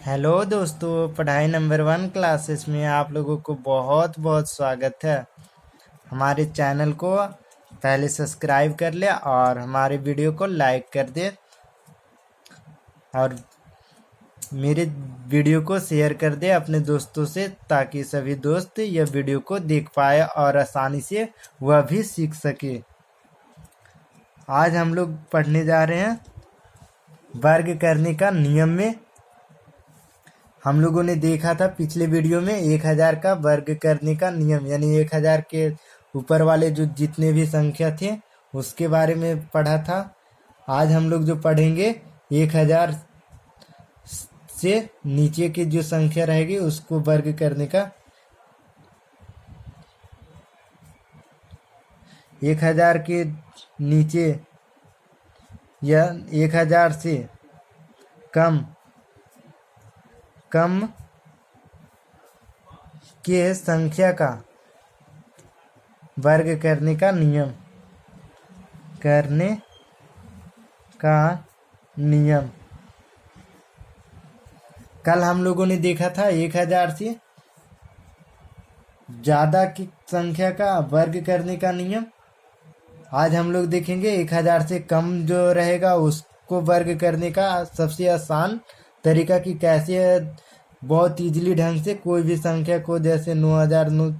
Hello दोस्तों, पढ़ाई number 1 classes में आप लोगों को बहुत बहुत स्वागत है। हमारे चैनल को पहले सब्सक्राइब कर ले और हमारे वीडियो को लाइक कर दे और मेरे वीडियो को शेयर कर दे अपने दोस्तों से, ताकि सभी दोस्त यह वीडियो को देख पाए और आसानी से वह भी सीख सके। आज हम लोग पढ़ने जा रहे हैं वर्ग करने का नियम में। हम लोगों ने देखा था पिछले वीडियो में 1000 का वर्ग करने का नियम, यानी 1000 के ऊपर वाले जो जितने भी संख्या थे उसके बारे में पढ़ा था। आज हम लोग जो पढ़ेंगे 1000 से नीचे की जो संख्या रहेगी उसको वर्ग करने का। 1000 के नीचे या 1000 से कम के संख्या का वर्ग करने का नियम। कल हम लोगों ने देखा था 1000 से ज्यादा की संख्या का वर्ग करने का नियम। आज हम लोग देखेंगे 1000 से कम जो रहेगा उसको वर्ग करने का सबसे आसान तरीका, कि कैसे बहुत इजीली ढंग से कोई भी संख्या को, जैसे 9009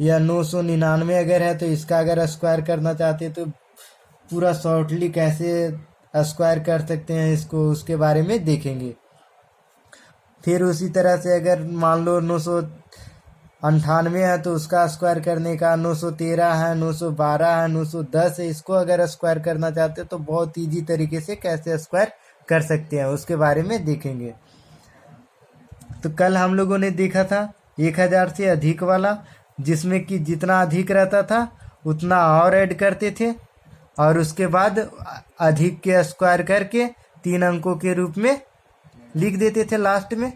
या 999 अगर है तो इसका अगर स्क्वायर करना चाहते हैं तो पूरा शॉर्टली कैसे स्क्वायर कर सकते हैं इसको, उसके बारे में देखेंगे। फिर उसी तरह से अगर मान लो 998 है तो उसका स्क्वायर करने का, 913 है, 912 है, 910 है, इसको अगर स्क्वायर करना चाहते हैं तो बहुत इजी तरीके से कैसे स्क्वायर कर सकते हैं उसके बारे में देखेंगे। तो कल हम लोगों ने देखा था 1000 से अधिक वाला, जिसमें कि जितना अधिक रहता था उतना और ऐड करते थे और उसके बाद अधिक के स्क्वायर करके 3 अंकों के रूप में लिख देते थे लास्ट में।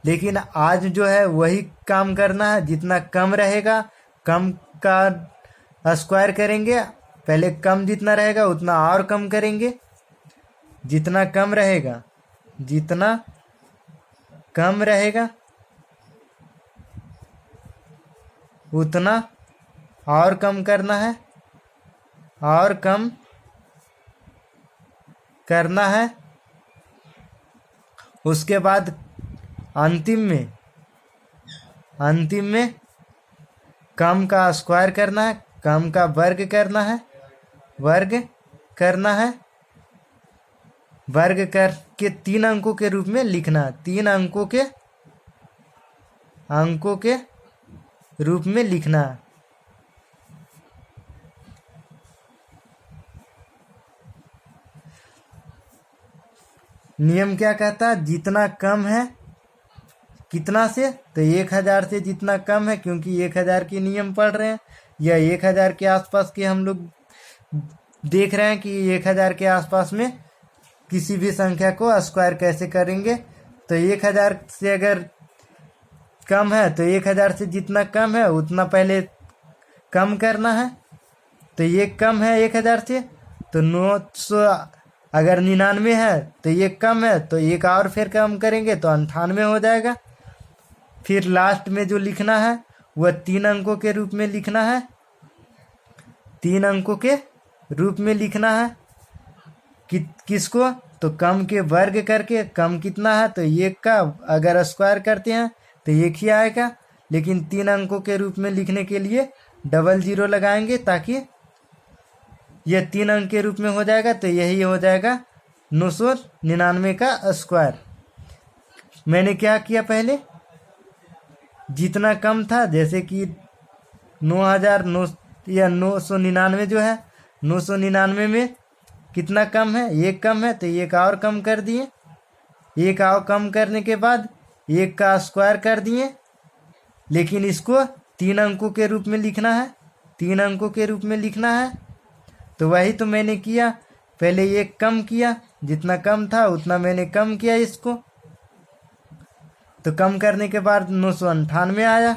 लेकिन आज जो है वही काम करना है, जितना कम रहेगा कम का स्क्वायर करेंगे। पहले कम जितना रहेगा उतना और कम करेंगे, जितना कम रहेगा उतना और कम करना है, और कम करना है। उसके बाद अंतिम में कम का स्क्वायर करना है, कम का वर्ग करना है, वर्ग करके 3 अंकों के रूप में लिखना, 3 अंकों के रूप में लिखना। नियम क्या कहता है? जितना कम है, कितना से? तो 1000 से जितना कम है, क्योंकि 1000 के नियम पढ़ रहे हैं, या 1000 के आसपास के हम लोग देख रहे हैं कि 1000 के आसपास में किसी भी संख्या को स्क्वायर कैसे करेंगे। तो 1000 से अगर कम है तो 1000 से जितना कम है उतना पहले कम करना है। तो ये कम है 1000 से, तो 900 अगर 99 है तो ये कम है, तो एक और फिर कम करेंगे तो 98 हो जाएगा। फिर लास्ट में जो लिखना है वह 3 अंकों के रूप में लिखना है, 3 अंकों के रूप में लिखना है। किसको? तो कम के वर्ग करके, कम कितना है तो 1 का अगर स्क्वायर करते हैं तो 1 ही आएगा, लेकिन 3 अंकों के रूप में लिखने के लिए 00 लगाएंगे ताकि यह 3 अंक के रूप में हो जाएगा। तो यही हो जाएगा 999 का स्क्वायर। मैंने क्या किया, पहले जितना कम था, जैसे कि 9009 या 999 जो है, 999 में कितना कम है? 1 कम है, तो 1 और कम कर दिए। 1 और कम करने के बाद 1 का स्क्वायर कर दिए, लेकिन इसको 3 अंकों के रूप में लिखना है, 3 अंकों के रूप में लिखना है। तो वही तो मैंने किया, पहले 1 कम किया, जितना कम था उतना मैंने कम किया इसको। तो कम करने के बाद 998 आया,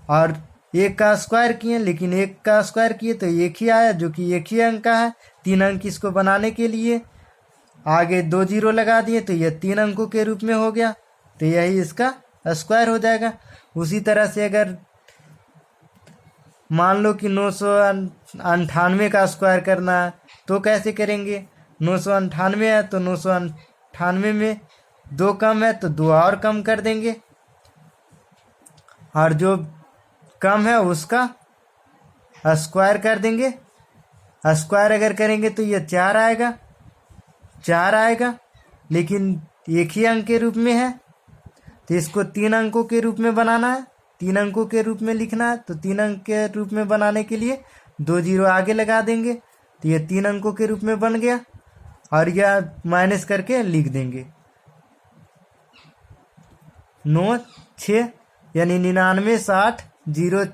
और 1 का स्क्वायर किए, लेकिन 1 का स्क्वायर किए तो 1 ही आया, जो कि 1 ही अंक का है। 3 अंक इसको बनाने के लिए आगे 2 जीरो लगा दिए तो यह 3 अंकों के रूप में हो गया, तो यही इसका स्क्वायर हो जाएगा। उसी तरह से अगर मान लो कि 998 का स्क्वायर करना है तो कैसे करेंगे। 998 है तो 998 में 2 कम है तो 2 और कम कर देंगे, और जो कम है उसका स्क्वायर कर देंगे। स्क्वायर अगर करेंगे तो ये 4 आएगा, 4 आएगा, लेकिन एक ही अंक के रूप में है तो इसको 3 अंकों के रूप में बनाना है, 3 अंकों के रूप में लिखना है। तो 3 अंक के रूप में बनाने के लिए 2 जीरो आगे लगा देंगे तो ये 3 अंकों के रूप में बन गया, और यह माइनस करके लिख देंगे 9 6 यानी 99 60 0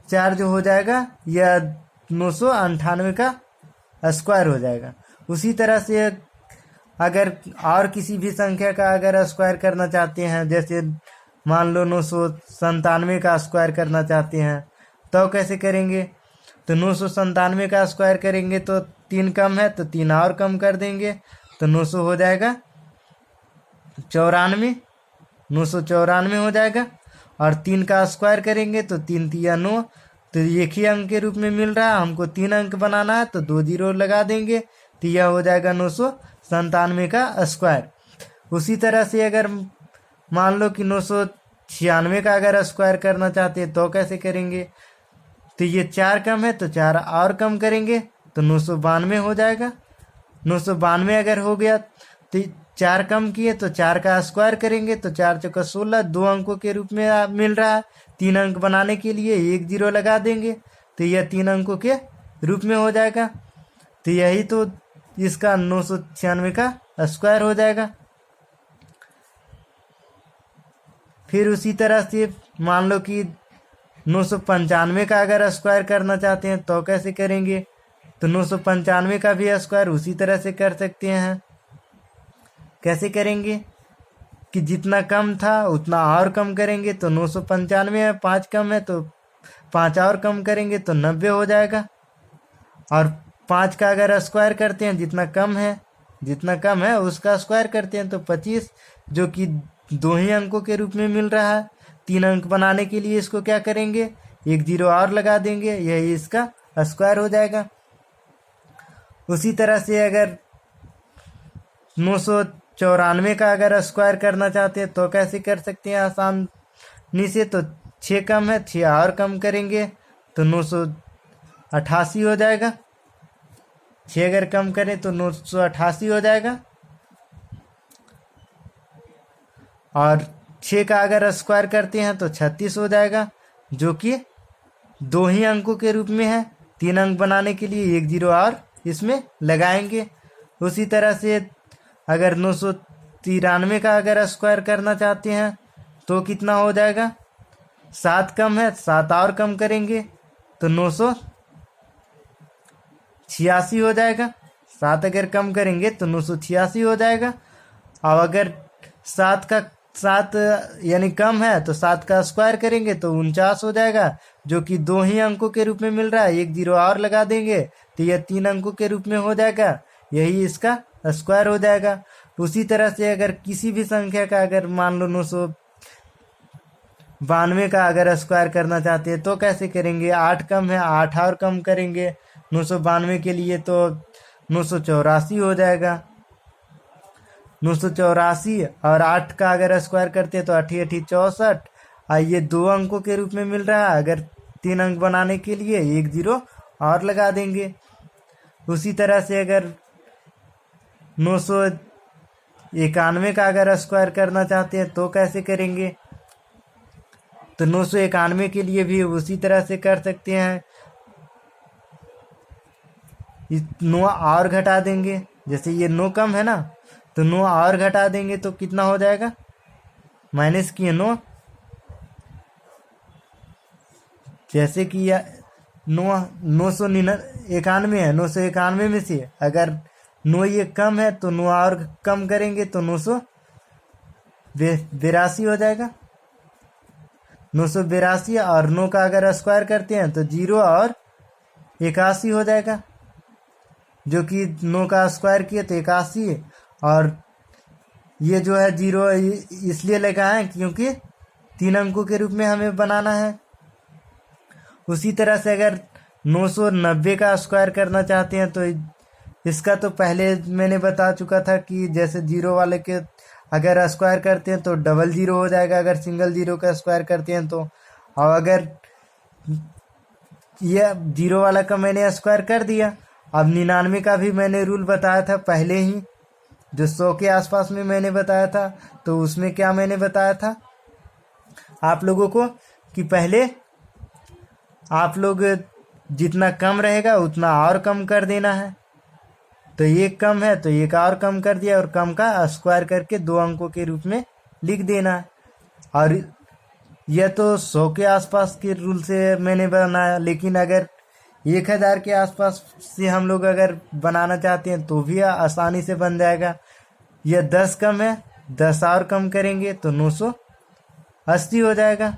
4 जो हो जाएगा यह 998 का स्क्वायर हो जाएगा। उसी तरह से अगर और किसी भी संख्या का अगर स्क्वायर करना चाहते हैं, जैसे मान लो 997 का स्क्वायर करना चाहते हैं तो कैसे करेंगे। तो 997 का स्क्वायर करेंगे तो 3 कम है तो 3 और कम कर देंगे तो 900 हो जाएगा 94, 994 हो जाएगा। और 3 का स्क्वायर करेंगे तो 3 तिया 9, तो एक ही अंक के रूप में मिल रहा है, हमको 3 अंक बनाना है तो 2 जीरो लगा देंगे तो यह हो जाएगा 997 का स्क्वायर। उसी तरह से अगर मान लो कि 996 का अगर स्क्वायर करना चाहते हैं तो कैसे करेंगे। तो ये 4 कम है तो 4 और कम करेंगे तो 992 हो जाएगा। 992 अगर हो गया तो 4 कम किए तो 4 का स्क्वायर करेंगे तो 4 चौका 16, 2 अंकों के रूप में मिल रहा है। 3 अंक बनाने के लिए 1 जीरो लगा देंगे तो यह 3 अंकों के रूप में हो जाएगा। तो यही तो इसका 996 का स्क्वायर हो जाएगा। फिर उसी तरह से मान लो कि 995 का अगर स्क्वायर करना चाहते हैं तो कैसे करेंगे। तो 995 का भी स्क्वायर उसी तरह से कर सकते हैं। कैसे करेंगे कि जितना कम था उतना और कम करेंगे तो 995 है, 5 कम है तो 5 और कम करेंगे तो 90 हो जाएगा। और 5 का अगर स्क्वायर करते हैं जितना कम है उसका स्क्वायर करते हैं तो 25, जो कि 2 ही अंकों के रूप में मिल रहा है। 3 अंक बनाने के लिए इसको क्या करेंगे, 1 जीरो और लगा देंगे, यही इसका स्क्वायर हो जाएगा। उसी तरह से अगर 994 का अगर स्क्वायर करना चाहते हैं तो कैसे कर सकते हैं आसानी से। तो 6 कम है, 6 और कम करेंगे तो 988 हो जाएगा। 6 अगर कम करें तो 988 हो जाएगा। और 6 का अगर स्क्वायर करते हैं तो 36 हो जाएगा, जो कि 2 ही अंकों के रूप में है। 3 अंक बनाने के लिए 1 जीरो और इसमें लगाएंगे। उसी तरह से अगर 993 का अगर स्क्वायर करना चाहते हैं तो कितना हो जाएगा। 7 कम है, 7 और कम करेंगे तो 986 हो जाएगा। 7 अगर कम करेंगे तो 986 हो जाएगा। और अगर 7 यानी कम है तो 7 का स्क्वायर करेंगे तो 49 हो जाएगा, जो कि 2 ही अंकों के रूप में मिल रहा है। 1 जीरो और लगा देंगे तो यह 3 अंकों के रूप में हो जाएगा, यही इसका स्क्वायर हो जाएगा। उसी तरह से अगर किसी भी संख्या का अगर मान लो 992 का अगर स्क्वायर करना चाहते हैं तो कैसे करेंगे। 8 कम है, 8 और कम करेंगे 992 के लिए तो 984 हो जाएगा। 984 और 8 का अगर स्क्वायर करते हैं तो 8 8 64, और ये 2 अंकों के रूप में मिल रहा है। अगर 3 अंक बनाने के लिए 1 जीरो और लगा देंगे। उसी तरह से अगर 991 का अगर स्क्वायर करना चाहते हैं तो कैसे करेंगे। तो 991 के लिए भी उसी तरह से कर सकते हैं। 9 और घटा देंगे, जैसे ये 9 कम है ना तो 9 और घटा देंगे तो कितना हो जाएगा, माइनस किए 9, जैसे कि 991 है। 991 में से अगर 9 ये कम है तो 9 और कम करेंगे तो 982 हो जाएगा। 982 और 9 का अगर स्क्वायर करते हैं तो 0 और 81 हो जाएगा। जो कि 9 का स्क्वायर किए तो 81, और ये जो है 0 इसलिए लगाए क्योंकि 3 अंकों के रूप में हमें बनाना है। उसी तरह से अगर 990 का स्क्वायर करना चाहते हैं तो इसका तो पहले मैंने बता चुका था कि जैसे 0 वाले के अगर स्क्वायर करते हैं तो डबल 0 हो जाएगा, अगर सिंगल 0 का स्क्वायर करते हैं तो। और अगर ये 0 वाला का मैंने स्क्वायर कर दिया, अब 99 का भी मैंने रूल बताया था पहले ही, जो 100 के आसपास में मैंने बताया था। तो उसमें क्या मैंने बताया था आप लोगों को कि पहले आप लोग जितना कम रहेगा उतना और कम कर देना है। तो एक कम है तो एक और कम कर दिया, और कम का स्क्वायर करके 2 अंकों के रूप में लिख देना है। और यह तो 100 के आसपास के रूल से मैंने बनाया, लेकिन अगर 1000 के आसपास से हम लोग अगर बनाना चाहते हैं तो भी आसानी से बन जाएगा। यह 10 कम है, 10 और कम करेंगे तो 980 हो जाएगा।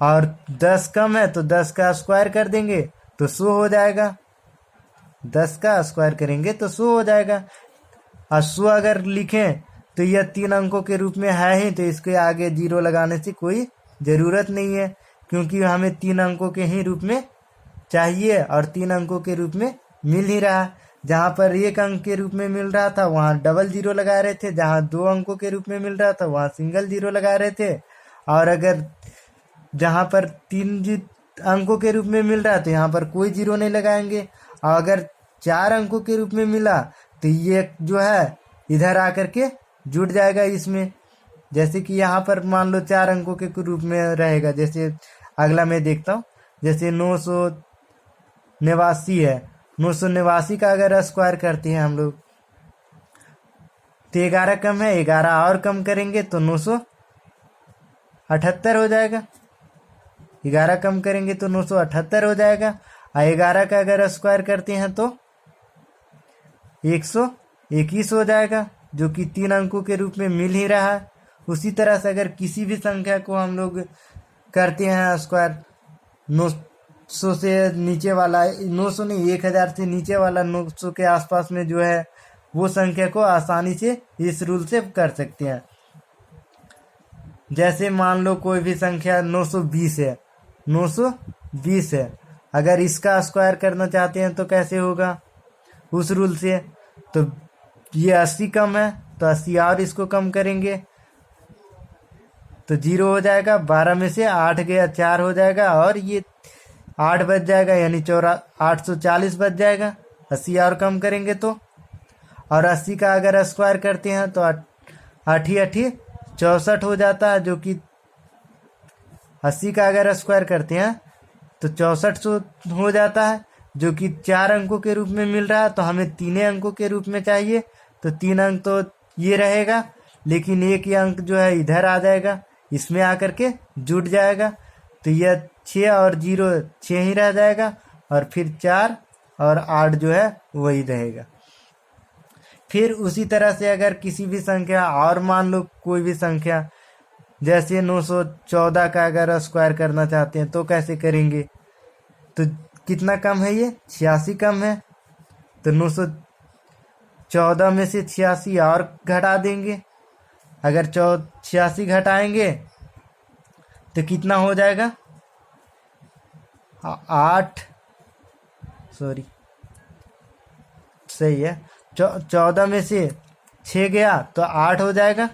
और 10 कम है तो 10 का स्क्वायर कर देंगे तो 100 हो जाएगा। 10 का स्क्वायर करेंगे तो 100 हो जाएगा। और 100 अगर लिखें तो यह 3 अंकों के रूप में है ही, तो इसके आगे 0 लगाने से कोई ज़रूरत नहीं है, क्योंकि हमें 3 अंकों के ही रूप में चाहिए और 3 अंकों के रूप में मिल ही रहा। जहाँ पर 1 अंक के रूप में मिल रहा था वहाँ डबल 0 लगा रहे थे, जहाँ 2 अंकों के रूप में मिल रहा था वहाँ सिंगल 0 लगा रहे थे। और अगर जहाँ पर 3 अंकों के रूप में मिल रहा है तो यहाँ पर कोई 0 नहीं लगाएंगे। और अगर 4 अंकों के रूप में मिला तो ये जो है इधर आकर के जुड़ जाएगा इसमें। जैसे कि यहाँ पर मान लो 4 अंकों के रूप में रहेगा, जैसे अगला मैं देखता हूँ, जैसे 989 है। 989 का अगर स्क्वायर करते हैं हम लोग तो 11 कम है, 11 और कम करेंगे तो 978 हो जाएगा। 11 कम करेंगे तो 978 हो जाएगा। और 11 का अगर स्क्वायर करते हैं तो 121 हो जाएगा, जो कि 3 अंकों के रूप में मिल ही रहा है। उसी तरह से अगर किसी भी संख्या को हम लोग करते हैं स्क्वायर, 900 से नीचे वाला, 900 नहीं 1000 से नीचे वाला 900 के आसपास में जो है वो संख्या को आसानी से इस रूल से कर सकते हैं। जैसे मान लो कोई भी संख्या 920 है, 920 है, अगर इसका स्क्वायर करना चाहते हैं तो कैसे होगा उस रूल से। तो ये 80 कम है तो 80 और इसको कम करेंगे तो 0 हो जाएगा। 12 में से 8 गया 4 हो जाएगा, और ये 8 बच जाएगा, यानी 840 बच जाएगा। 80 और कम करेंगे तो, और 80 का अगर स्क्वायर करते हैं तो 8 64 हो जाता है, जो कि 80 का अगर स्क्वायर करते हैं तो 64 हो जाता है, जो कि 4 अंकों के रूप में मिल रहा है। तो हमें 3 अंकों के रूप में चाहिए, तो 3 अंक तो ये रहेगा, लेकिन एक ही अंक जो है इधर आ जाएगा, इसमें आकर के जुड़ जाएगा। तो यह 6 और 0 6 ही रह जाएगा, और फिर 4 और 8 जो है वही रहेगा। फिर उसी तरह से अगर किसी भी संख्या, और मान लो कोई भी संख्या, जैसे 914 का अगर स्क्वायर करना चाहते हैं तो कैसे करेंगे। तो कितना कम है, ये 86 कम है, तो 914 में से 86 और घटा देंगे। अगर 86 घटाएंगे तो कितना हो जाएगा, 8 सॉरी सही है, 14 में से 6 गया तो 8 हो जाएगा।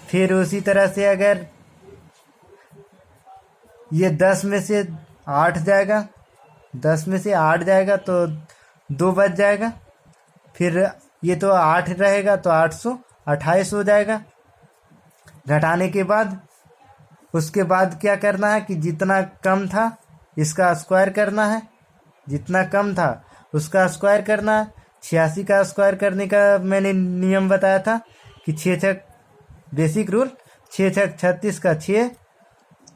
फिर उसी तरह से अगर ये 10 में से 8 जाएगा, 10 में से 8 जाएगा तो 2 बच जाएगा। फिर ये तो 8 रहेगा तो 828 हो जाएगा घटाने के बाद। उसके बाद क्या करना है कि जितना कम था इसका स्क्वायर करना है, जितना कम था उसका स्क्वायर करना है। 86 का स्क्वायर करने का मैंने नियम बताया था कि 6 छक बेसिक रूल, 6 छक 36 का 6,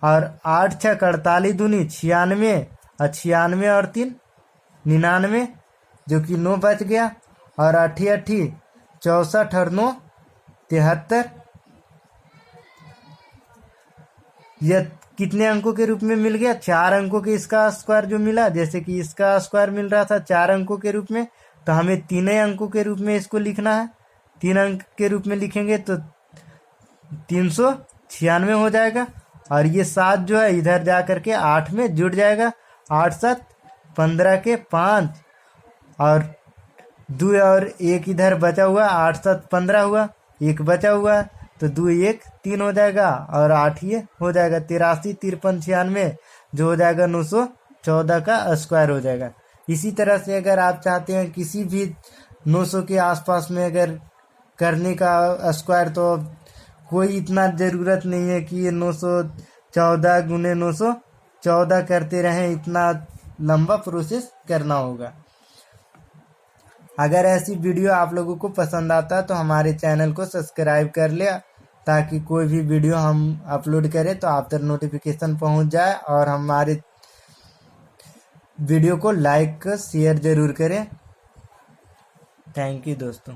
और 8 छक 48 दूनी 96, और 96 और 3 99, जो कि 9 बच गया। और 8 64 और 9 73, यह कितने अंकों के रूप में मिल गया, 4 अंकों के इसका स्क्वायर जो मिला। जैसे कि इसका स्क्वायर मिल रहा था 4 अंकों के रूप में, तो हमें 3 अंकों के रूप में इसको लिखना है। 3 अंक के रूप में लिखेंगे तो 396 हो जाएगा। और ये 7 जो है इधर जा करके 8 में जुड़ जाएगा। 8 7 15 के 5 और 2 और 1 इधर बचा हुआ, 8 7 15 हुआ, 1 बचा हुआ तो 2 1 3 हो जाएगा और 8 ये हो जाएगा। 83 53 96 जो हो जाएगा 914 का स्क्वायर हो जाएगा। इसी तरह से अगर आप चाहते हैं किसी भी 900 के आसपास में अगर करने का स्क्वायर, तो कोई इतना ज़रूरत नहीं है कि ये 914 गुने 914 करते रहें, इतना लंबा प्रोसेस करना होगा। अगर ऐसी वीडियो आप लोगों को पसंद आता है तो हमारे चैनल को सब्सक्राइब कर ले, ताकि कोई भी वीडियो हम अपलोड करें तो आप तक नोटिफिकेशन पहुंच जाए। और हमारे वीडियो को लाइक शेयर ज़रूर करें। थैंक यू दोस्तों।